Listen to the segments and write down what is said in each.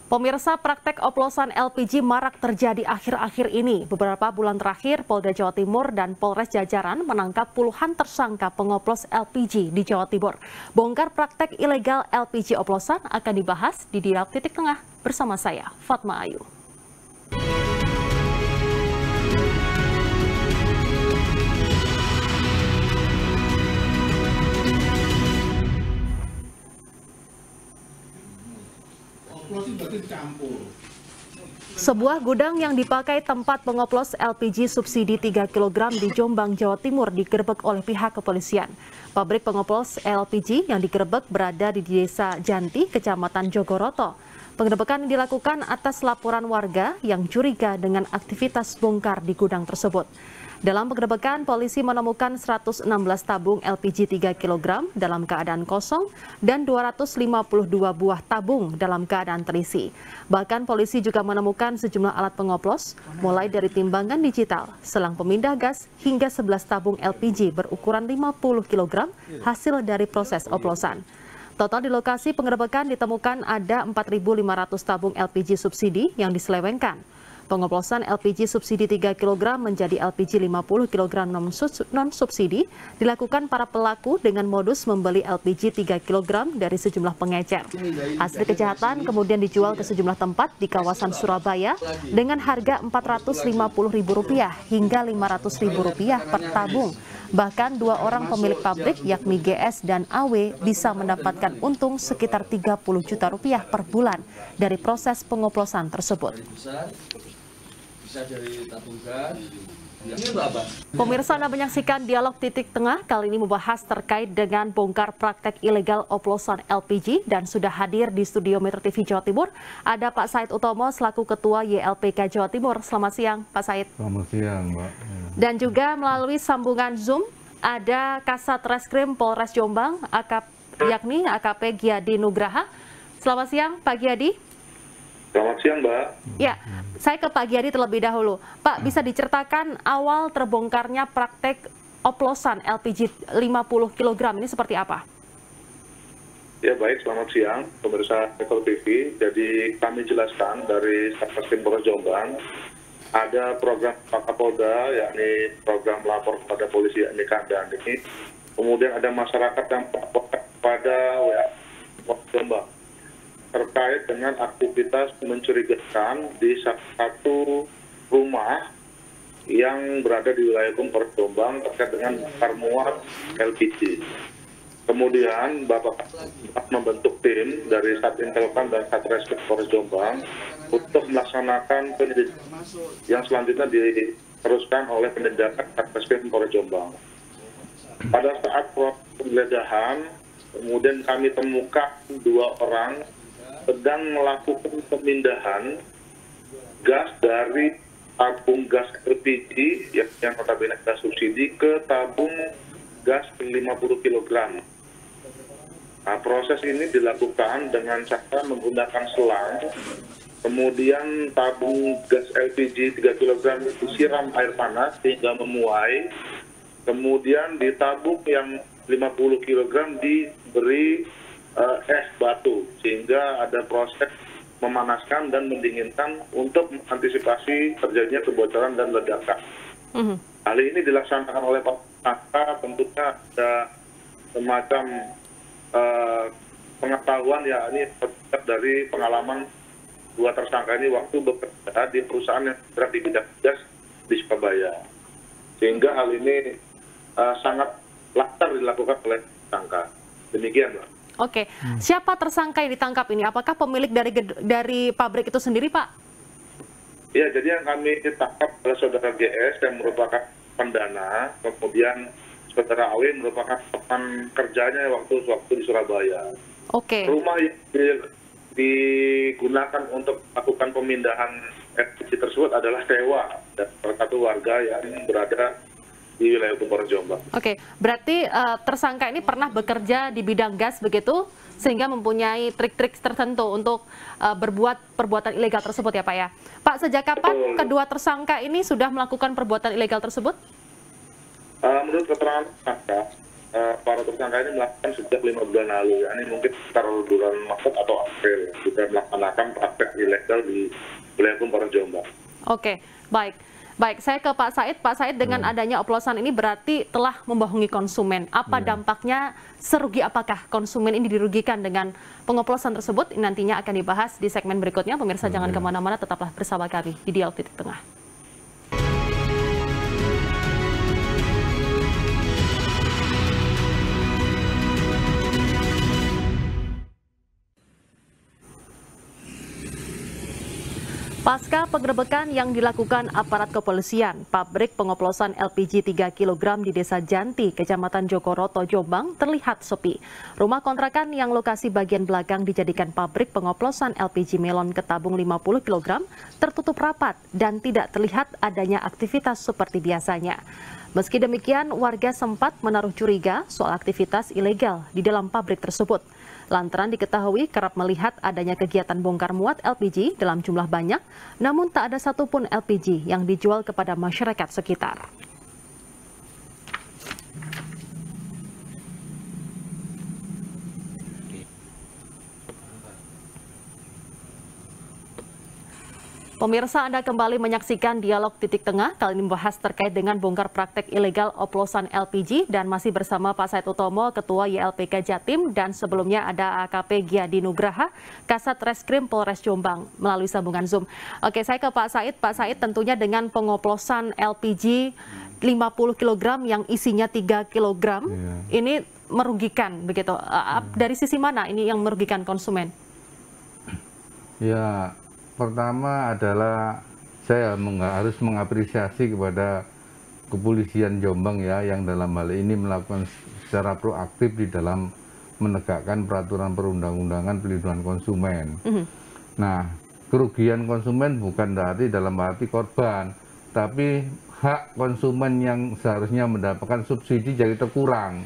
Pemirsa, praktek oplosan LPG marak terjadi akhir-akhir ini. Beberapa bulan terakhir, Polda Jawa Timur dan Polres Jajaran menangkap puluhan tersangka pengoplos LPG di Jawa Timur. Bongkar praktek ilegal LPG oplosan akan dibahas di Dialog Titik Tengah bersama saya, Fatma Ayu. Sebuah gudang yang dipakai tempat pengoplos LPG subsidi 3 kg di Jombang, Jawa Timur digerebek oleh pihak kepolisian. Pabrik pengoplos LPG yang digerebek berada di Desa Janti, Kecamatan Jogoroto. Penggerebekan dilakukan atas laporan warga yang curiga dengan aktivitas bongkar di gudang tersebut. Dalam penggerebekan, polisi menemukan 116 tabung LPG 3 kg dalam keadaan kosong dan 252 buah tabung dalam keadaan terisi. Bahkan polisi juga menemukan sejumlah alat pengoplos, mulai dari timbangan digital, selang pemindah gas, hingga 11 tabung LPG berukuran 50 kg hasil dari proses oplosan. Total di lokasi penggerebekan ditemukan ada 4.500 tabung LPG subsidi yang diselewengkan. Pengoplosan LPG subsidi 3 kg menjadi LPG 50 kg non-subsidi dilakukan para pelaku dengan modus membeli LPG 3 kg dari sejumlah pengecer. Hasil kejahatan kemudian dijual ke sejumlah tempat di kawasan Surabaya dengan harga Rp450.000 hingga Rp500.000 per tabung. Bahkan dua orang pemilik pabrik yakni GS dan AW bisa mendapatkan untung sekitar Rp30 juta per bulan dari proses pengoplosan tersebut. Bisa dari tabung gas. Pemirsa, Anda menyaksikan Dialog Titik Tengah, kali ini membahas terkait dengan bongkar praktek ilegal oplosan LPG, dan sudah hadir di studio Metro TV Jawa Timur ada Pak Said Utomo selaku Ketua YLPK Jawa Timur. Selamat siang Pak Said. Selamat siang Mbak. Dan juga melalui sambungan Zoom ada Kasat Reskrim Polres Jombang yakni AKP Giadi Nugraha. Selamat siang Pak Giadi. Selamat siang, Mbak. Ya, saya ke Pak Giadi terlebih dahulu. Pak, bisa diceritakan awal terbongkarnya praktek oplosan LPG 50 kg ini seperti apa? Ya, baik. Selamat siang, pemirsa Metro TV. Jadi kami jelaskan dari Satreskrim Polres Jombang, ada program Pak Kapolda, yakni program lapor kepada polisi yakni Kandang ini. Kemudian ada masyarakat yang pada Jombang terkait dengan aktivitas mencurigakan di satu rumah yang berada di wilayah Polres Jombang terkait dengan bakar muat LPG. Kemudian Bapak membentuk tim dari Satintelkom dan Satreskrim Polres Jombang untuk melaksanakan penyelidikan yang selanjutnya diteruskan oleh penindakan Satreskrim Polres Jombang. Pada saat proses penggeledahan, kemudian kami temukan dua orang sedang melakukan pemindahan gas dari tabung gas LPG yang notabene gas subsidi ke tabung gas 50 kg. Nah, proses ini dilakukan dengan cara menggunakan selang, kemudian tabung gas LPG 3 kg disiram air panas sehingga memuai, kemudian di tabung yang 50 kg diberi es batu sehingga ada proses memanaskan dan mendinginkan untuk mengantisipasi terjadinya kebocoran dan ledakan. Hal ini dilaksanakan oleh tersangka, tentunya ada semacam pengetahuan ya, ini dari pengalaman dua tersangka ini waktu bekerja di perusahaan yang bergerak di bidang gas di Surabaya, sehingga hal ini sangat lancar dilakukan oleh tersangka. Demikian, Pak. Oke, siapa tersangka yang ditangkap ini? Apakah pemilik dari pabrik itu sendiri, Pak? Ya, jadi yang kami ditangkap adalah saudara GS yang merupakan pendana, kemudian saudara AW merupakan teman kerjanya waktu di Surabaya. Oke. Rumah yang digunakan untuk melakukan pemindahan LPG tersebut adalah sewa dan salah satu warga yang berada di wilayah Polres Jombang. Oke, berarti tersangka ini pernah bekerja di bidang gas begitu, sehingga mempunyai trik-trik tertentu untuk berbuat perbuatan ilegal tersebut ya Pak ya. Pak, sejak kapan kedua tersangka ini sudah melakukan perbuatan ilegal tersebut? Menurut keterangan tersangka, para tersangka ini melakukan sejak 5 bulan lalu, ya. Ini mungkin sekitar bulan Maret atau April sudah melaksanakan praktek ilegal di wilayah Kumparan Jombang. Oke, baik. Baik, saya ke Pak Said. Pak Said, dengan adanya oplosan ini berarti telah membohongi konsumen. Apa dampaknya, serugi apakah konsumen ini dirugikan dengan pengoplosan tersebut? Nantinya akan dibahas di segmen berikutnya. Pemirsa jangan kemana-mana, tetaplah bersama kami di Dialog Titik Tengah. Pasca penggerebekan yang dilakukan aparat kepolisian, pabrik pengoplosan LPG 3 kg di Desa Janti, Kecamatan Jokoroto, Jombang terlihat sepi. Rumah kontrakan yang lokasi bagian belakang dijadikan pabrik pengoplosan LPG melon ke tabung 50 kg tertutup rapat dan tidak terlihat adanya aktivitas seperti biasanya. Meski demikian, warga sempat menaruh curiga soal aktivitas ilegal di dalam pabrik tersebut. Lantaran diketahui kerap melihat adanya kegiatan bongkar muat LPG dalam jumlah banyak, namun tak ada satupun LPG yang dijual kepada masyarakat sekitar. Pemirsa, Anda kembali menyaksikan Dialog Titik Tengah. Kali ini membahas terkait dengan bongkar praktek ilegal oplosan LPG dan masih bersama Pak Said Utomo, Ketua YLPK Jatim, dan sebelumnya ada AKP Giadi Nugraha, Kasat Reskrim Polres Jombang melalui sambungan Zoom. Oke, saya ke Pak Said. Pak Said, tentunya dengan pengoplosan LPG 50 kg yang isinya 3 kg, ini merugikan begitu. Dari sisi mana ini yang merugikan konsumen? Ya, pertama adalah saya harus mengapresiasi kepada kepolisian Jombang ya, yang dalam hal ini melakukan secara proaktif di dalam menegakkan peraturan perundang-undangan pelindungan konsumen. Nah, kerugian konsumen bukan berarti dalam arti korban, tapi hak konsumen yang seharusnya mendapatkan subsidi jadi terkurang.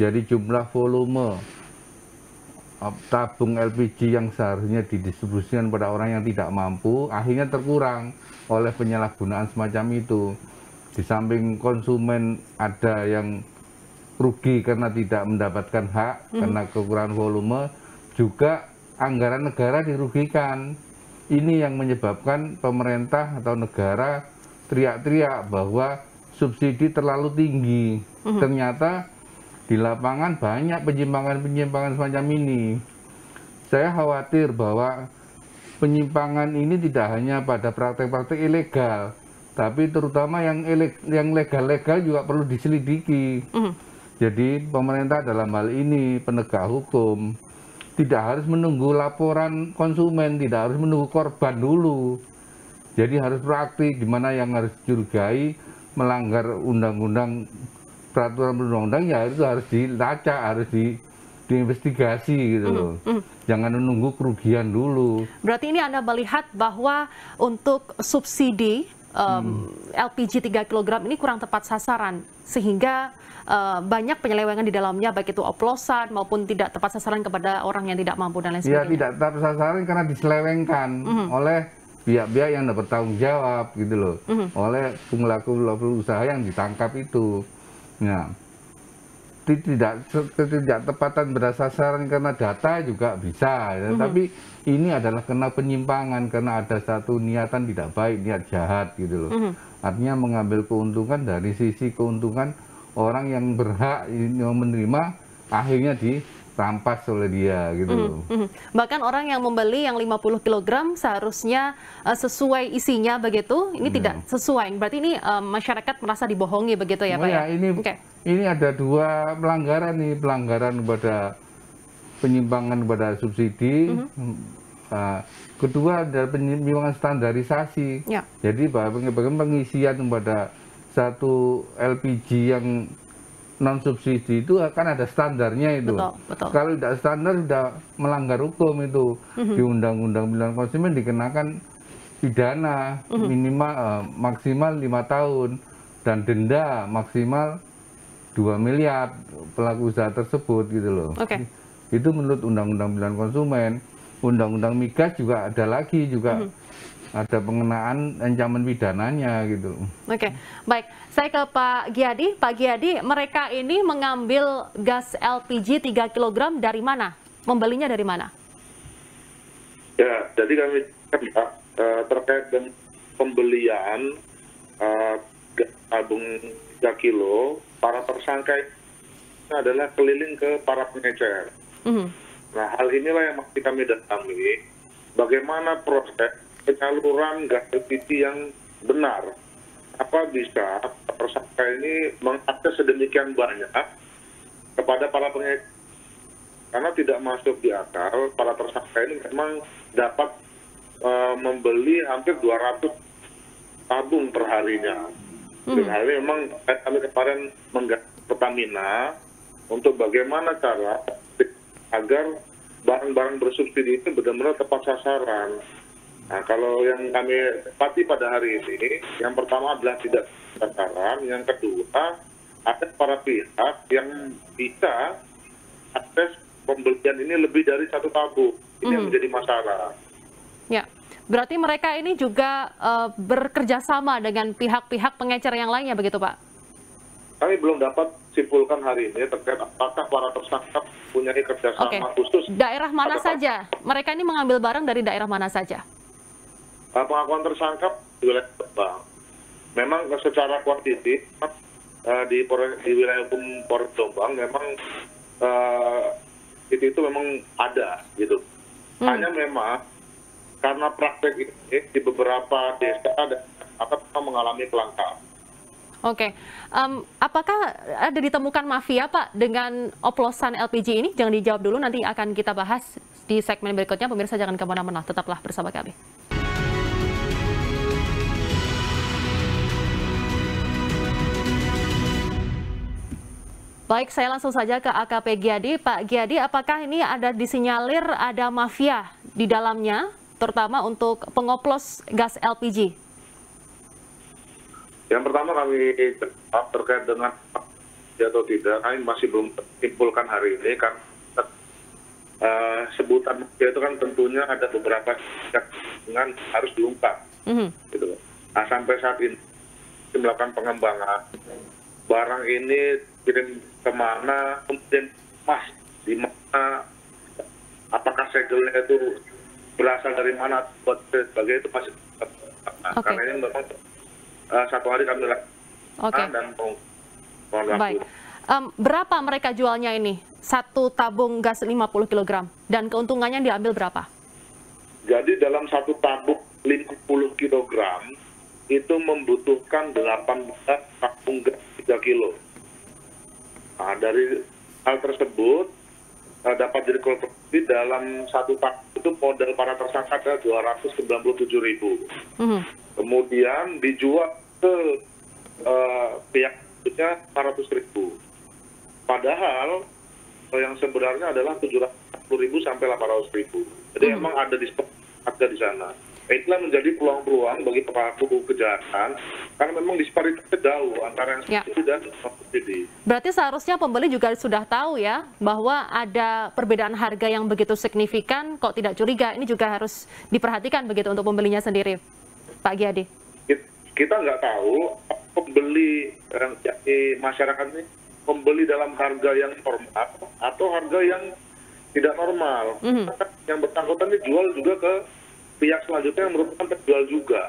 Jadi jumlah volume tabung LPG yang seharusnya didistribusikan pada orang yang tidak mampu akhirnya terkurang oleh penyalahgunaan semacam itu. Di samping konsumen ada yang rugi karena tidak mendapatkan hak karena kekurangan volume, juga anggaran negara dirugikan. Ini yang menyebabkan pemerintah atau negara teriak-teriak bahwa subsidi terlalu tinggi. Ternyata di lapangan banyak penyimpangan-penyimpangan semacam ini. Saya khawatir bahwa penyimpangan ini tidak hanya pada praktek-praktek ilegal, tapi terutama yang legal-legal juga perlu diselidiki. Jadi pemerintah dalam hal ini, penegak hukum, tidak harus menunggu laporan konsumen, tidak harus menunggu korban dulu. Jadi harus proaktif, di mana yang harus dicurigai melanggar undang-undang, peraturan perundang-undang, ya itu harus dilacak, harus diinvestigasi gitu loh. Jangan menunggu kerugian dulu. Berarti ini Anda melihat bahwa untuk subsidi LPG 3 kg ini kurang tepat sasaran, sehingga banyak penyelewengan di dalamnya, baik itu oplosan maupun tidak tepat sasaran kepada orang yang tidak mampu dan lain sebagainya. Ya, tidak tepat sasaran karena diselewengkan oleh pihak-pihak yang dapat tanggung jawab gitu loh, oleh pelaku usaha yang ditangkap itu. Nah, tidak tepatan berdasarkan karena data juga bisa, ya. Tapi ini adalah kena penyimpangan karena ada satu niatan tidak baik, niat jahat gitu loh. Artinya mengambil keuntungan dari sisi keuntungan orang yang berhak yang menerima, akhirnya dirampas oleh dia gitu loh. Bahkan orang yang membeli yang 50 kg seharusnya sesuai isinya begitu, ini tidak sesuai. Berarti ini masyarakat merasa dibohongi begitu ya Pak? Ya, ini ada dua pelanggaran nih, pelanggaran kepada penyimpangan kepada subsidi. Kedua ada penyimpangan standarisasi. Jadi bagaimana pengisian kepada satu LPG yang non subsidi itu akan ada standarnya itu. Betul. Kalau tidak standar sudah melanggar hukum itu. Di Undang-Undang Pelindungan Konsumen dikenakan pidana minimal maksimal 5 tahun dan denda maksimal 2 miliar pelaku usaha tersebut gitu loh. Itu menurut Undang-Undang Pelindungan Konsumen. Undang-Undang Migas juga ada lagi juga ada pengenaan ancaman pidananya gitu. Oke, baik. Saya ke Pak Giadi. Pak Giadi, mereka ini mengambil gas LPG 3 kg dari mana? Membelinya dari mana? Ya, jadi kami terkait dengan pembelian gas tabung 3 kilo, para tersangka ini adalah keliling ke para pengecer. Nah, hal inilah yang masih kami dalami, bagaimana proses penyaluran gas LPG yang benar. Apa bisa tersangka ini mengakses sedemikian banyak kepada para pengecer? Karena tidak masuk di akal, para tersangka ini memang dapat membeli hampir 200 tabung per harinya. Dan hal ini memang kami kemarin mengganti Pertamina untuk bagaimana cara agar barang-barang bersubsidi itu benar-benar tepat sasaran. Nah, kalau yang kami dapati pada hari ini, yang pertama adalah tidak sasaran, yang kedua ada para pihak yang bisa akses pembelian ini lebih dari 1 tabung. Ini yang menjadi masalah. Ya, berarti mereka ini juga bekerja sama dengan pihak-pihak pengecer yang lainnya begitu, Pak? Kami belum dapat simpulkan hari ini terkait apakah para tersangka punya kerjasama khusus. Daerah mana saja? Mereka ini mengambil barang dari daerah mana saja? Pengakuan tersangka di wilayah Jombang. Memang secara kuantitatif di wilayah hukum Polres Jombang memang itu memang ada gitu. Hanya memang karena praktek ini di beberapa desa akan mengalami kelangkaan. Oke, apakah ada ditemukan mafia, Pak, dengan oplosan LPG ini? Jangan dijawab dulu, nanti akan kita bahas di segmen berikutnya. Pemirsa jangan kemana-mana, tetaplah bersama kami. Baik, saya langsung saja ke AKP Giadi. Pak Giadi, apakah ini ada disinyalir ada mafia di dalamnya, terutama untuk pengoplos gas LPG? Yang pertama kami terkait dengan atau tidak, kami masih belum simpulkan hari ini kan. Sebutan mafia itu kan tentunya ada beberapa dengan harus diungkap. Gitu. Nah, sampai saat ini melakukan pengembangan barang ini kirim kemana, kemudian pas di mana, apakah segelnya itu berasal dari mana, buat sebagai itu masih karena ini memang 1 hari kami lakukan dan mohon waktu. Berapa mereka jualnya ini? 1 tabung gas 50 kg dan keuntungannya diambil berapa? Jadi dalam 1 tabung 50 kg itu membutuhkan 18 tabung gas 3 kilo. Nah, dari hal tersebut dapat dikonversi dalam 1 tabung itu modal para tersangka ada 297.000. Kemudian dijual ke pihak berikutnya 400.000. Padahal yang sebenarnya adalah 740.000 sampai 800.000. Jadi memang ada harga di sana. Itulah menjadi peluang-peluang bagi pelaku kejahatan karena memang disparitasnya jauh antara yang subsidi dan non-subsidi. Berarti seharusnya pembeli juga sudah tahu ya bahwa ada perbedaan harga yang begitu signifikan, kok tidak curiga. Ini juga harus diperhatikan begitu untuk pembelinya sendiri, Pak Giadi. Kita nggak tahu pembeli masyarakat ini membeli dalam harga yang normal atau harga yang tidak normal. Yang bersangkutan dijual juga ke pihak selanjutnya yang merupakan penjual juga.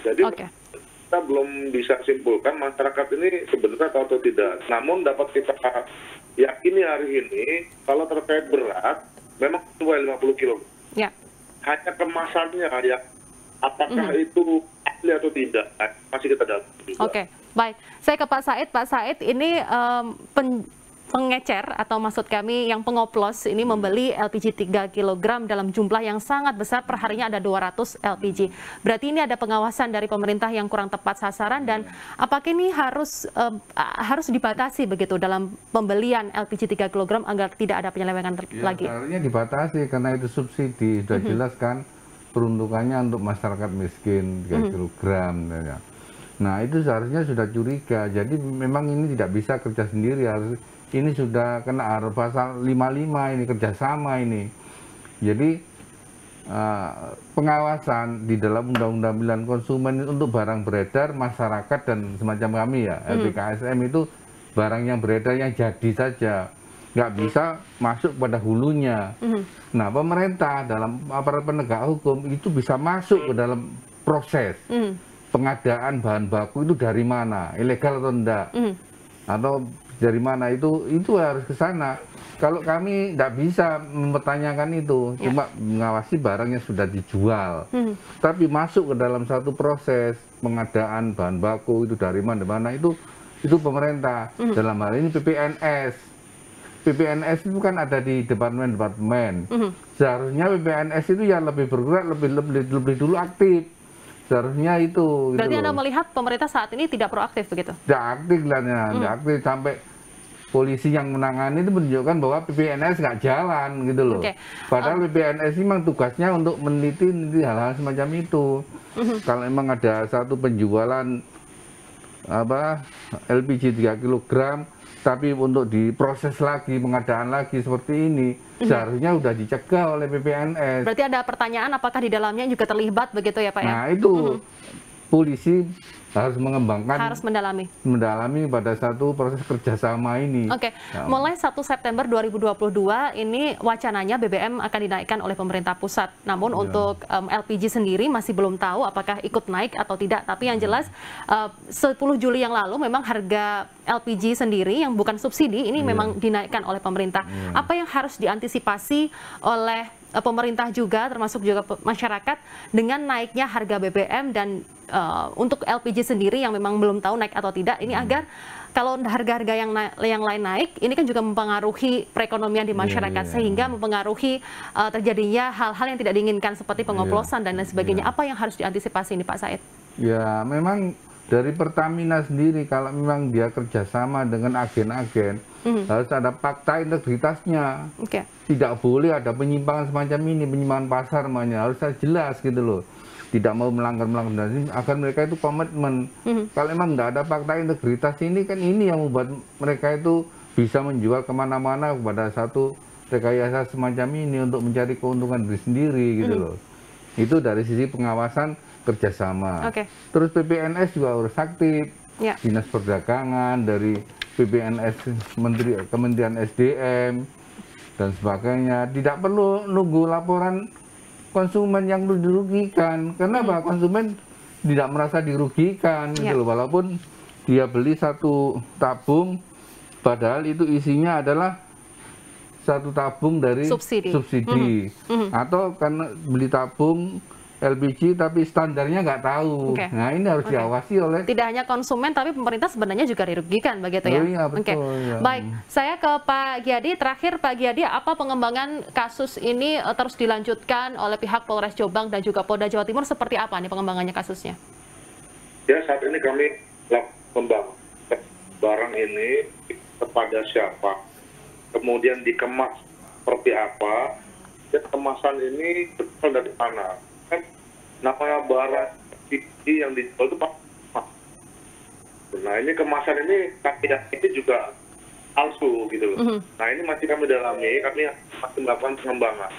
Jadi kita belum bisa simpulkan masyarakat ini sebenarnya tahu atau tidak. Namun dapat kita yakini hari ini kalau terkait berat memang sesuai 50 kg. Hanya kemasannya ya apakah itu asli atau tidak masih kita dalami juga. Baik. Saya ke Pak Said. Pak Said, ini pengecer atau maksud kami yang pengoplos ini membeli LPG 3 kg dalam jumlah yang sangat besar, perharinya ada 200 LPG. Berarti ini ada pengawasan dari pemerintah yang kurang tepat sasaran dan apakah ini harus dibatasi begitu dalam pembelian LPG 3 kg agar tidak ada penyelewengan lagi? Seharusnya dibatasi karena itu subsidi, sudah jelas kan peruntukannya untuk masyarakat miskin 3 kg. Nah itu seharusnya sudah curiga, jadi memang ini tidak bisa kerja sendiri, harus ini sudah kena pasal 55 ini kerjasama ini. Jadi pengawasan di dalam Undang-Undang Pemilihan Konsumen untuk barang beredar masyarakat dan semacam kami ya, LPKSM itu barang yang beredar yang jadi saja, nggak bisa masuk pada hulunya. Nah, pemerintah dalam aparat penegak hukum itu bisa masuk ke dalam proses pengadaan bahan baku itu dari mana, ilegal atau enggak, atau dari mana itu harus ke sana. Kalau kami tidak bisa mempertanyakan itu, cuma mengawasi barang yang sudah dijual. Tapi masuk ke dalam satu proses pengadaan bahan baku itu dari mana itu pemerintah. Dalam hal ini PPNS. PPNS itu kan ada di departemen-departemen. Seharusnya PPNS itu yang lebih bergerak, lebih dulu aktif. Seharusnya itu. Berarti Anda melihat pemerintah saat ini tidak proaktif begitu? Tidak aktif lah, tidak aktif sampai polisi yang menangani itu menunjukkan bahwa PPNS nggak jalan gitu loh. Padahal PPNS ini memang tugasnya untuk meneliti hal-hal semacam itu. Kalau memang ada satu penjualan LPG 3 kg, tapi untuk diproses lagi, pengadaan lagi seperti ini, seharusnya sudah dicegah oleh PPNS. Berarti ada pertanyaan apakah di dalamnya juga terlibat begitu ya Pak ya? Nah itu polisi harus mengembangkan, harus mendalami pada satu proses kerjasama ini. Mulai 1 September 2022 ini wacananya BBM akan dinaikkan oleh pemerintah pusat. Namun untuk LPG sendiri masih belum tahu apakah ikut naik atau tidak. Tapi yang jelas 10 Juli yang lalu memang harga LPG sendiri yang bukan subsidi ini memang dinaikkan oleh pemerintah. Apa yang harus diantisipasi oleh pemerintah juga, termasuk juga masyarakat, dengan naiknya harga BBM dan untuk LPG sendiri yang memang belum tahu naik atau tidak, ini agar kalau harga-harga yang lain naik, ini kan juga mempengaruhi perekonomian di masyarakat, sehingga mempengaruhi terjadinya hal-hal yang tidak diinginkan seperti pengoplosan dan lain sebagainya. Apa yang harus diantisipasi ini Pak Said? Ya, memang dari Pertamina sendiri, kalau memang dia kerjasama dengan agen-agen, harus ada fakta integritasnya. Tidak boleh ada penyimpangan semacam ini, penyimpangan pasar namanya, harus jelas gitu loh. Tidak mau melanggar ini, agar mereka itu komitmen. Kalau memang tidak ada fakta integritas ini, kan ini yang membuat mereka itu bisa menjual kemana-mana kepada satu rekayasa semacam ini untuk mencari keuntungan diri sendiri gitu loh. Itu dari sisi pengawasan kerjasama. Terus PPNS juga harus aktif, Dinas Perdagangan, dari PPNS, Kementerian SDM, dan sebagainya. Tidak perlu nunggu laporan konsumen yang dirugikan. Kenapa? Konsumen tidak merasa dirugikan gitu loh. Walaupun dia beli satu tabung, padahal itu isinya adalah satu tabung dari subsidi. Atau karena beli tabung LPG tapi standarnya nggak tahu. Nah ini harus diawasi oleh tidak hanya konsumen tapi pemerintah sebenarnya juga dirugikan begitu ya. Iya, betul, Baik, saya ke Pak Giyadi. Terakhir Pak Giyadi, apa pengembangan kasus ini terus dilanjutkan oleh pihak Polres Jombang dan juga Polda Jawa Timur, seperti apa nih pengembangannya kasusnya? Ya, saat ini kami melakukan barang ini kepada siapa, kemudian dikemas seperti apa, dan kemasan ini berasal dari mana. Nama barang yang dijual itu Pak. Nah ini kemasan ini ini juga palsu gitu loh. Nah ini masih kami dalami, kami masih melakukan pengembangan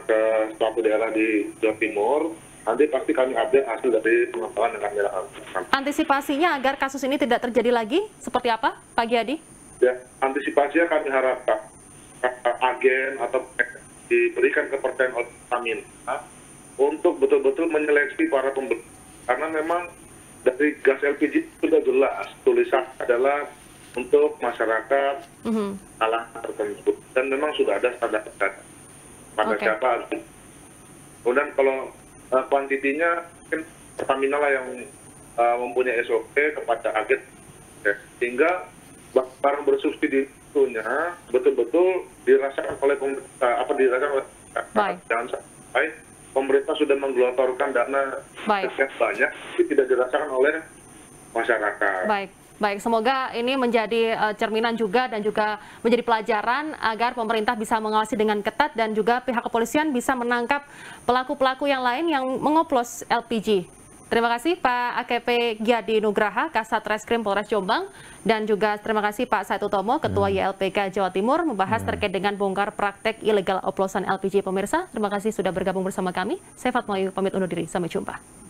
ke suatu daerah di Jawa Timur. Nanti pasti kami update hasil dari pengembangan yang kami lakukan. Antisipasinya agar kasus ini tidak terjadi lagi seperti apa Pak Giyadi? Ya, antisipasinya kami harapkan agen atau diberikan kepercayaan oleh Pertamina untuk betul-betul menyeleksi para pembeli. Karena memang dari gas LPG sudah jelas tulisan adalah untuk masyarakat kalangan tertentu. Dan memang sudah ada standar pada siapa harus. Kemudian kalau kuantitinya mungkin Pertamina lah yang mempunyai SOP kepada agen. Sehingga barang bersubsidi itunya betul-betul dirasakan oleh pemerintah, dirasakan oleh jangan sampai pemerintah sudah menggelontorkan dana sekian banyak, tapi tidak dirasakan oleh masyarakat. Baik, semoga ini menjadi cerminan juga dan juga menjadi pelajaran agar pemerintah bisa mengawasi dengan ketat dan juga pihak kepolisian bisa menangkap pelaku-pelaku yang lain yang mengoplos LPG. Terima kasih Pak AKP Gyadi Nugraha, Kasat Reskrim Polres Jombang, dan juga terima kasih Pak Said Utomo, Ketua YLPK Jawa Timur, membahas terkait dengan bongkar praktek ilegal oplosan LPG pemirsa. Terima kasih sudah bergabung bersama kami. Saya Fatma Ayu, pamit undur diri. Sampai jumpa.